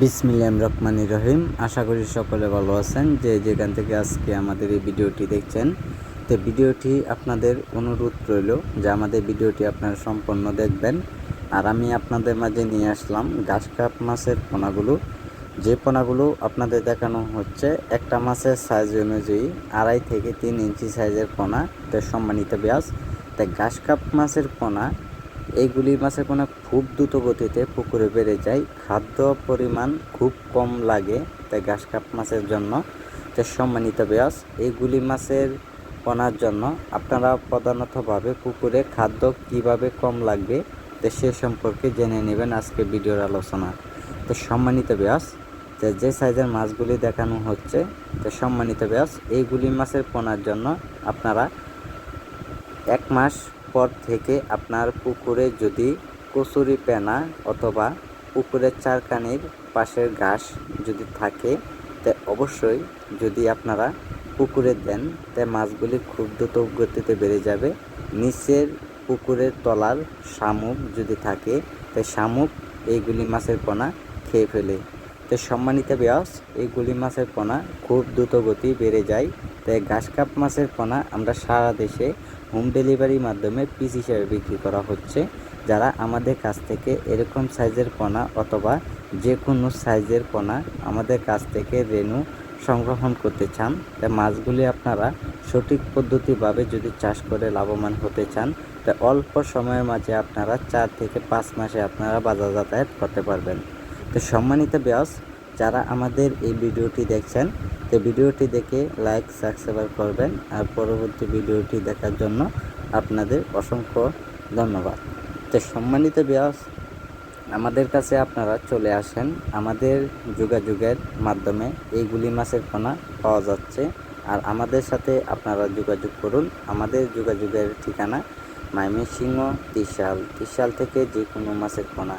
বিসমিল্লাহির রহমানির রহিম। আশা করি সকলে ভালো আছেন। যেখান থেকে আজকে আমাদের এই ভিডিওটি দেখছেন, তো ভিডিওটি আপনাদের অনুরোধ রইল যে আমাদের ভিডিওটি আপনারা সম্পূর্ণ দেখবেন। আর আমি আপনাদের মাঝে নিয়ে আসলাম ঘাস কাপ মাছের পোনাগুলো। যে পোনাগুলো আপনাদের দেখানো হচ্ছে একটা মাছের সাইজ অনুযায়ী 2.5 থেকে 3 ইঞ্চি সাইজের পোনা। তো সম্মানিত ব্যাস, তাই ঘাস কাপ মাছের পোনা, এইগুলি মাছের পোনা খুব দ্রুত গতিতে পুকুরে বেড়ে যায়, খাদ্য পরিমাণ খুব কম লাগে তাই ঘাস কাপ মাছের জন্য। তো সম্মানিত ব্যাস, এইগুলি মাছের পোনার জন্য আপনারা প্রধানতভাবে পুকুরে খাদ্য কিভাবে কম লাগবে তো সে সম্পর্কে জেনে নেবেন আজকে ভিডিওর আলোচনা। তো সম্মানিত ব্যাস, যে সাইজের মাছগুলি দেখানো হচ্ছে, তো সম্মানিত ব্যাস, এইগুলি মাছের পোনার জন্য আপনারা 1 মাস পর থেকে আপনার পুকুরে যদি কচুরি পেনা অথবা পুকুরের চারকানির পাশের ঘাস যদি থাকে, তা অবশ্যই যদি আপনারা পুকুরে দেন তা মাছগুলি খুব দ্রুত গতিতে বেড়ে যাবে। নিচের পুকুরের তলার শামুক যদি থাকে, তাই শামুক এইগুলি মাছের পোনা খেয়ে ফেলে। তো সম্মানিত ব্যাস, এইগুলি মাছের পোনা খুব দ্রুত গতি বেড়ে যায়। তাই ঘাস কাপ মাছের পোনা আমরা সারা দেশে হোম ডেলিভারির মাধ্যমে পিস হিসেবে বিক্রি করা হচ্ছে। যারা আমাদের কাছ থেকে এরকম সাইজের পোনা অথবা যে কোনো সাইজের পোনা আমাদের কাছ থেকে রেনু সংগ্রহণ করতে চান, তা মাছগুলি আপনারা সঠিক পদ্ধতিভাবে যদি চাষ করে লাভবান হতে চান, তা অল্প সময়ের মাঝে আপনারা 4 থেকে 5 মাসে আপনারা বাজার যাতায়াত করতে পারবেন। তো সম্মানিত ব্যাস, যারা আমাদের এই ভিডিওটি দেখছেন, তো ভিডিওটি দেখে লাইক সাবস্ক্রাইব করবেন। আর পরবর্তী ভিডিওটি দেখার জন্য আপনাদের অসংখ্য ধন্যবাদ। তো সম্মানিত ব্যাস, আমাদের কাছে আপনারা চলে আসেন, আমাদের যোগাযোগের মাধ্যমে এইগুলি মাছের পোনা পাওয়া যাচ্ছে। আর আমাদের সাথে আপনারা যোগাযোগ করুন। আমাদের যোগাযোগের ঠিকানা ময়মনসিংহ ত্রিশাল থেকে যে কোনো মাছের পোনা